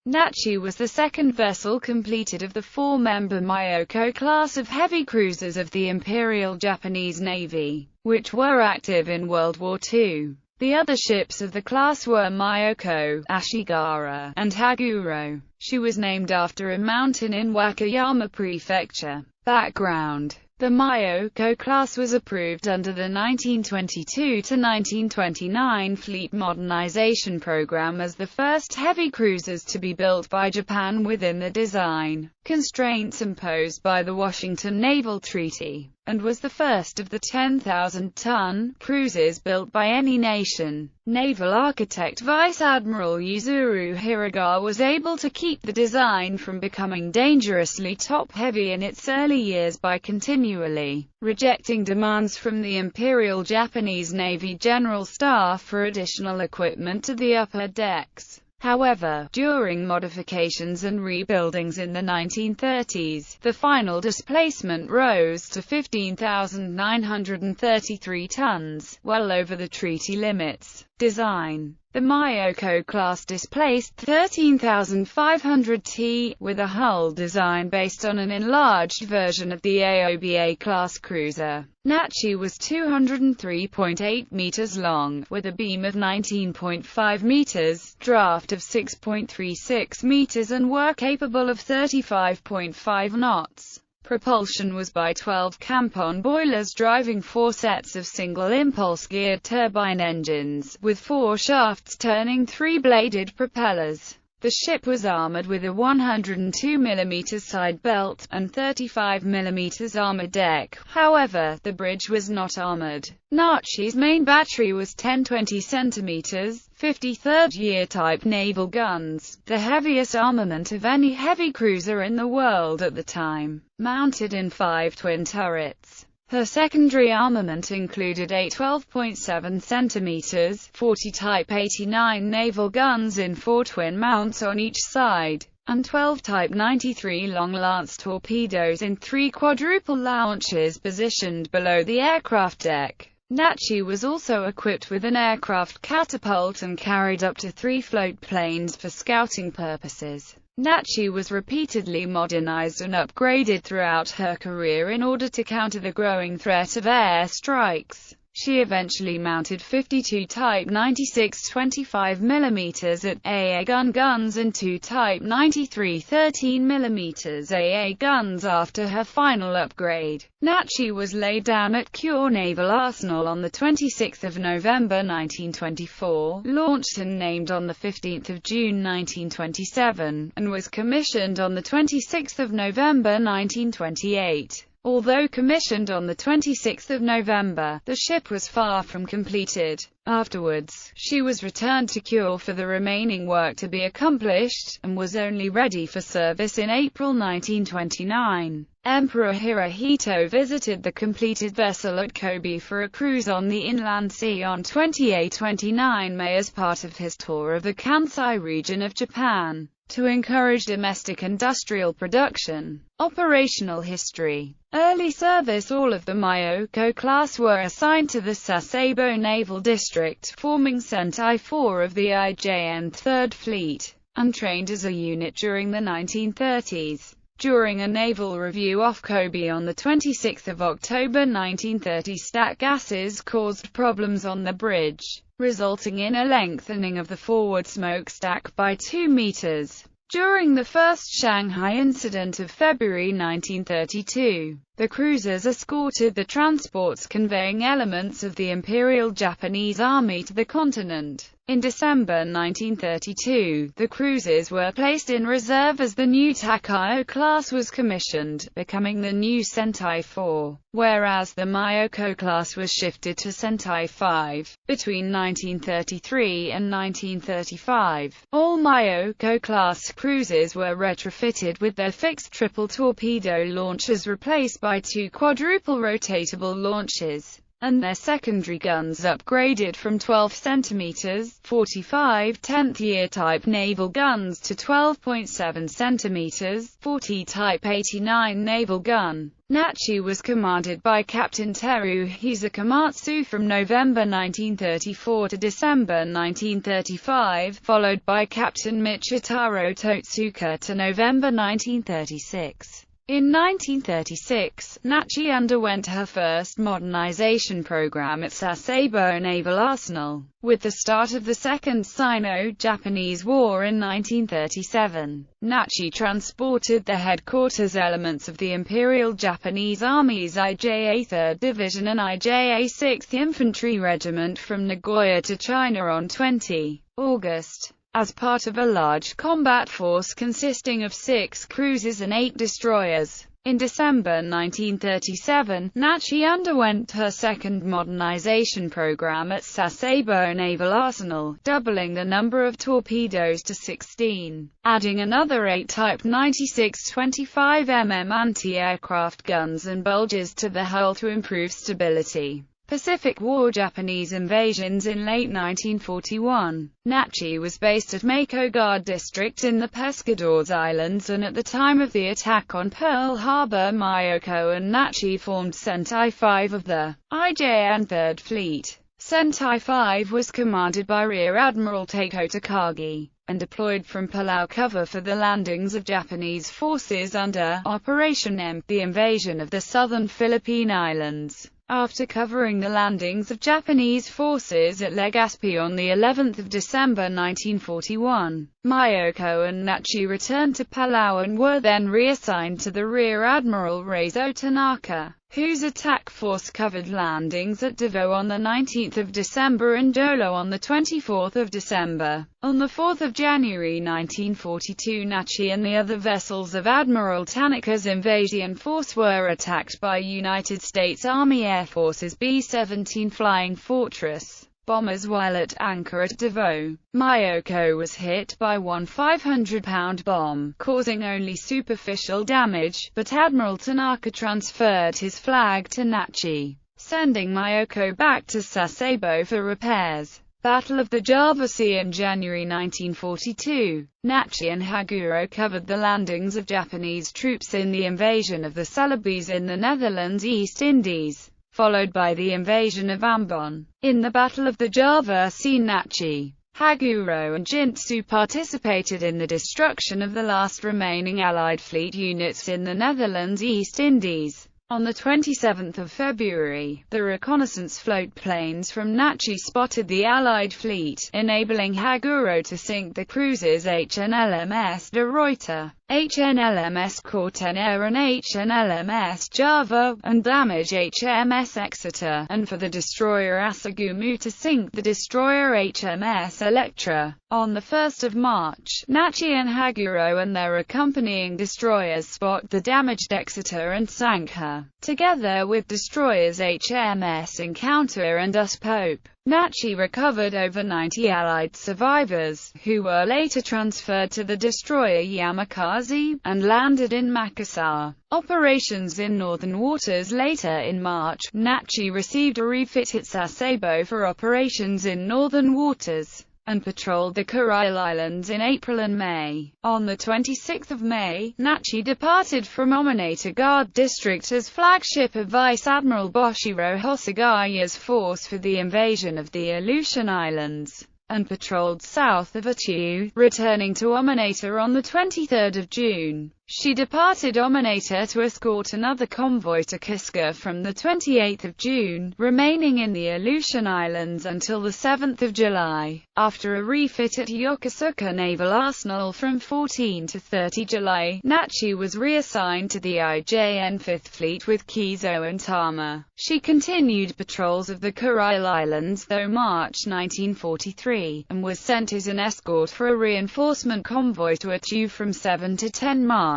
Nachi was the second vessel completed of the four-member Myoko class of heavy cruisers of the Imperial Japanese Navy, which were active in World War II. The other ships of the class were Myoko, Ashigara, and Haguro. She was named after a mountain in Wakayama Prefecture. Background: the Myoko class was approved under the 1922–1929 Fleet Modernization Program as the first heavy cruisers to be built by Japan within the design constraints imposed by the Washington Naval Treaty, and was the first of the 10,000-ton cruisers built by any nation. Naval architect Vice Admiral Yuzuru Hiragawa was able to keep the design from becoming dangerously top-heavy in its early years by continually rejecting demands from the Imperial Japanese Navy General Staff for additional equipment to the upper decks. However, during modifications and rebuildings in the 1930s, the final displacement rose to 15,933 tons, well over the treaty limits. Design: the Myoko class displaced 13,500 t, with a hull design based on an enlarged version of the Aoba class cruiser. Nachi was 203.8 meters long, with a beam of 19.5 meters, draft of 6.36 meters and were capable of 35.5 knots. Propulsion was by 12 Campon boilers driving 4 sets of single-impulse geared turbine engines, with 4 shafts turning 3-bladed propellers. The ship was armored with a 102 mm side belt, and 35 mm armored deck. However, the bridge was not armored. Nachi's main battery was 10-20 cm, 53rd-year type naval guns, the heaviest armament of any heavy cruiser in the world at the time, mounted in 5 twin turrets. Her secondary armament included 8 12.7 cm, 40 Type 89 naval guns in 4 twin mounts on each side, and 12 Type 93 Long Lance torpedoes in 3 quadruple launchers positioned below the aircraft deck. Nachi was also equipped with an aircraft catapult and carried up to 3 float planes for scouting purposes. Nachi was repeatedly modernized and upgraded throughout her career in order to counter the growing threat of air strikes. She eventually mounted 52 Type 96 25mm at AA guns and 2 Type 93 13mm AA guns after her final upgrade. Nachi was laid down at Kure Naval Arsenal on 26 November 1924, launched and named on 15 June 1927, and was commissioned on 26 November 1928. Although commissioned on 26 November, the ship was far from completed. Afterwards, she was returned to Kure for the remaining work to be accomplished, and was only ready for service in April 1929. Emperor Hirohito visited the completed vessel at Kobe for a cruise on the Inland Sea on 28–29 May as part of his tour of the Kansai region of Japan, to encourage domestic industrial production. Operational history. Early service. All of the Myoko class were assigned to the Sasebo Naval District, forming Sentai 4 of the IJN 3rd Fleet, and trained as a unit during the 1930s. During a naval review off Kobe on 26 October 1930, stack gases caused problems on the bridge, resulting in a lengthening of the forward smokestack by 2 meters. During the first Shanghai incident of February 1932, the cruisers escorted the transports conveying elements of the Imperial Japanese Army to the continent. In December 1932, the cruisers were placed in reserve as the new Takao class was commissioned, becoming the new Sentai 4, whereas the Myoko class was shifted to Sentai 5. Between 1933 and 1935, all Myoko class cruisers were retrofitted with their fixed triple torpedo launchers replaced by 2 quadruple rotatable launchers. and their secondary guns upgraded from 12 cm 45 10th year type naval guns to 12.7 cm 40 type 89 naval gun. Nachi was commanded by Captain Teru Hizakamatsu from November 1934 to December 1935, followed by Captain Michitaro Totsuka to November 1936. In 1936, Nachi underwent her first modernization program at Sasebo Naval Arsenal. With the start of the Second Sino-Japanese War in 1937, Nachi transported the headquarters elements of the Imperial Japanese Army's IJA 3rd Division and IJA 6th Infantry Regiment from Nagoya to China on 20 August. As part of a large combat force consisting of 6 cruisers and 8 destroyers. In December 1937, Nachi underwent her second modernization program at Sasebo Naval Arsenal, doubling the number of torpedoes to 16, adding another 8 Type 96 25mm anti-aircraft guns and bulges to the hull to improve stability. Pacific War Japanese invasions. In late 1941, Nachi was based at Mako Guard District in the Pescadores Islands, and at the time of the attack on Pearl Harbor, Mayoko and Nachi formed Sentai 5 of the IJN 3rd Fleet. Sentai 5 was commanded by Rear Admiral Takeo Takagi, and deployed from Palau cover for the landings of Japanese forces under Operation M, the invasion of the southern Philippine Islands. After covering the landings of Japanese forces at Legazpi on the 11th of December 1941, Mayoko and Nachi returned to Palau and were then reassigned to the Rear Admiral Reizo Tanaka, whose attack force covered landings at Davao on the 19th of December and Jolo on the 24th of December. On the 4th of January 1942, Nachi and the other vessels of Admiral Tanaka's invasion force were attacked by United States Army Air Force's B-17 Flying Fortress bombers while at anchor at Davao. Mayoko was hit by one 500-pound bomb, causing only superficial damage, but Admiral Tanaka transferred his flag to Nachi, sending Mayoko back to Sasebo for repairs. Battle of the Java Sea. In January 1942, Nachi and Haguro covered the landings of Japanese troops in the invasion of the Celebes in the Netherlands East Indies, followed by the invasion of Ambon. In the Battle of the Java Sea, Nachi, Haguro and Jintsu participated in the destruction of the last remaining Allied fleet units in the Netherlands East Indies. On the 27th of February, the reconnaissance float planes from Nachi spotted the Allied fleet, enabling Haguro to sink the cruisers HNLMS De Ruyter, HNLMS Cortenair and HNLMS Java, and damage HMS Exeter, and for the destroyer Asagumu to sink the destroyer HMS Electra. On the 1st of March, Nachi and Haguro and their accompanying destroyers spot the damaged Exeter and sank her, together with destroyers HMS Encounter and US Pope. Nachi recovered over 90 Allied survivors, who were later transferred to the destroyer Yamakaze, and landed in Makassar. Operations in Northern Waters. Later in March, Nachi received a refit at Sasebo for operations in Northern Waters, and patrolled the Kuril Islands in April and May. On the 26th of May, Nachi departed from Ominata Guard District as flagship of Vice Admiral Boshiro Hosagaya's force for the invasion of the Aleutian Islands, and patrolled south of Attu, returning to Ominata on the 23rd of June. She departed Ominata to escort another convoy to Kiska from the 28th of June, remaining in the Aleutian Islands until the 7th of July. After a refit at Yokosuka Naval Arsenal from 14 to 30 July, Nachi was reassigned to the IJN 5th Fleet with Kizo and Tama. She continued patrols of the Kuril Islands through March 1943, and was sent as an escort for a reinforcement convoy to Attu from 7 to 10 March.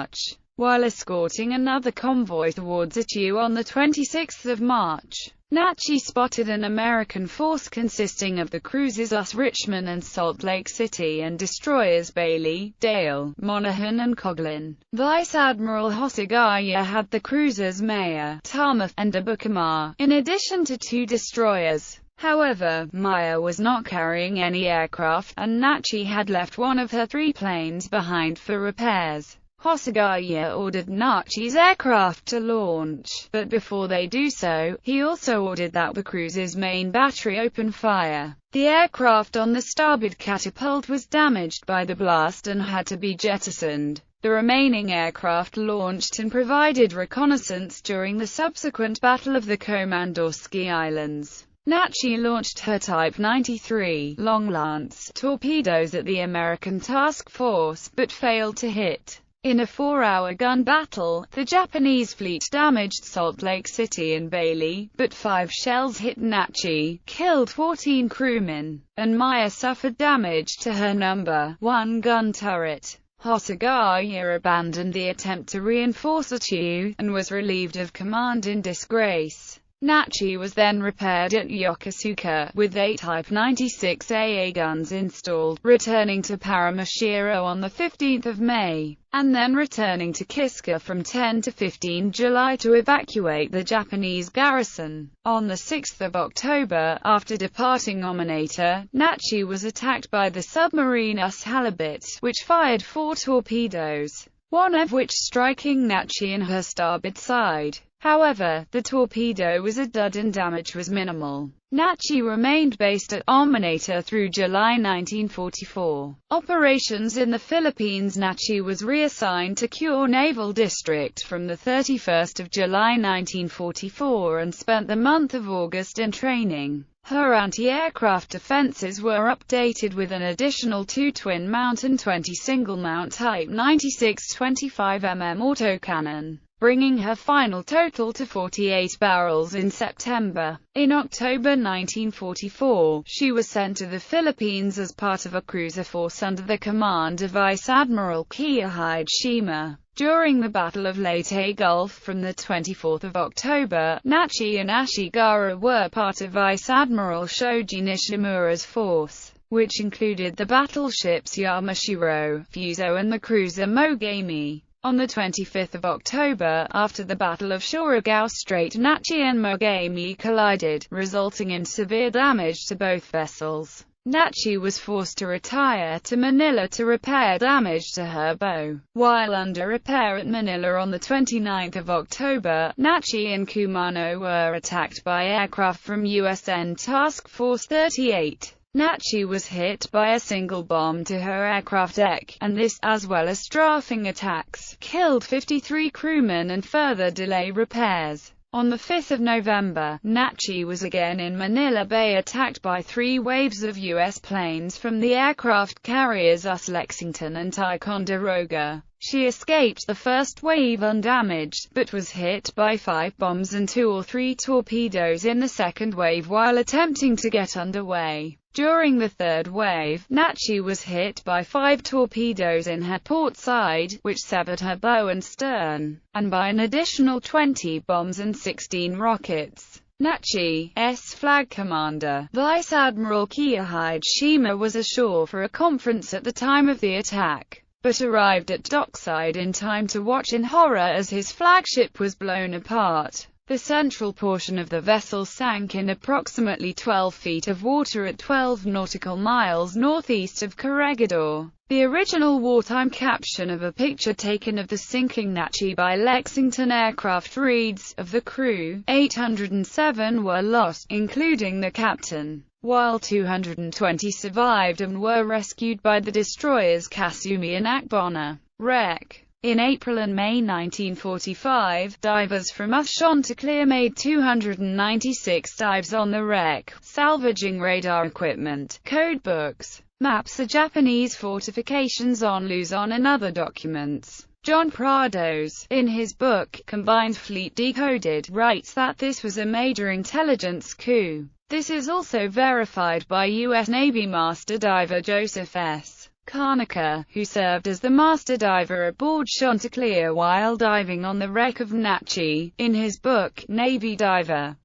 while escorting another convoy towards Attu on the 26th of March. Nachi spotted an American force consisting of the cruisers US Richmond and Salt Lake City and destroyers Bailey, Dale, Monaghan and Coghlan. Vice Admiral Hosogawa had the cruisers Maya, Tama, and Abukama, in addition to 2 destroyers. However, Maya was not carrying any aircraft, and Nachi had left one of her 3 planes behind for repairs. Hosogawa ordered Nachi's aircraft to launch, but before they do so, he also ordered that the cruiser's main battery open fire. The aircraft on the starboard catapult was damaged by the blast and had to be jettisoned. The remaining aircraft launched and provided reconnaissance during the subsequent Battle of the Komandorski Islands. Nachi launched her Type 93 Long Lance torpedoes at the American task force, but failed to hit. In a 4-hour gun battle, the Japanese fleet damaged Salt Lake City and Bailey, but 5 shells hit Nachi, killed 14 crewmen, and Maya suffered damage to her No. 1 gun turret. Hosogawa abandoned the attempt to reinforce Attu, and was relieved of command in disgrace. Nachi was then repaired at Yokosuka, with 8 Type 96 AA guns installed, returning to Paramushiro on 15 May, and then returning to Kiska from 10 to 15 July to evacuate the Japanese garrison. On 6 October, after departing Ominata, Nachi was attacked by the submarine US Halibut, which fired 4 torpedoes, one of which striking Nachi in her starboard side. However, the torpedo was a dud and damage was minimal. Nachi remained based at Ominata through July 1944. Operations in the Philippines. Nachi was reassigned to Kure Naval District from 31 July 1944 and spent the month of August in training. Her anti-aircraft defenses were updated with an additional 2 twin-mount and 20 single-mount Type 96 25mm autocannon, bringing her final total to 48 barrels in September. In October 1944, she was sent to the Philippines as part of a cruiser force under the command of Vice Admiral Kiyahide Shima. During the Battle of Leyte Gulf from 24 October, Nachi and Ashigara were part of Vice Admiral Shoji Nishimura's force, which included the battleships Yamashiro, Fuso and the cruiser Mogami. On 25 October, after the Battle of Surigao Strait, Nachi and Mogami collided, resulting in severe damage to both vessels. Nachi was forced to retire to Manila to repair damage to her bow. While under repair at Manila on 29 October, Nachi and Kumano were attacked by aircraft from USN Task Force 38. Nachi was hit by a single bomb to her aircraft deck, and this, as well as strafing attacks, killed 53 crewmen and further delayed repairs. On 5 November, Nachi was again in Manila Bay attacked by 3 waves of U.S. planes from the aircraft carriers US Lexington and Ticonderoga. She escaped the first wave undamaged, but was hit by 5 bombs and 2 or 3 torpedoes in the second wave while attempting to get underway. During the third wave, Nachi was hit by 5 torpedoes in her port side, which severed her bow and stern, and by an additional 20 bombs and 16 rockets. Nachi's flag commander, Vice Admiral Kiyahide Shima, was ashore for a conference at the time of the attack, but arrived at dockside in time to watch in horror as his flagship was blown apart. The central portion of the vessel sank in approximately 12 feet of water at 12 nautical miles northeast of Corregidor. The original wartime caption of a picture taken of the sinking Nachi by Lexington aircraft reads, "Of the crew, 807 were lost, including the captain, while 220 survived and were rescued by the destroyers Kasumi and Akbona." Wreck. In April and May 1945, divers from Chanticleer made 296 dives on the wreck, salvaging radar equipment, code books, maps of Japanese fortifications on Luzon and other documents. John Prados, in his book, Combined Fleet Decoded, writes that this was a major intelligence coup. This is also verified by U.S. Navy Master Diver Joseph S. Carnaker, who served as the master diver aboard Chanticleer while diving on the wreck of Nachi. In his book, Navy Diver,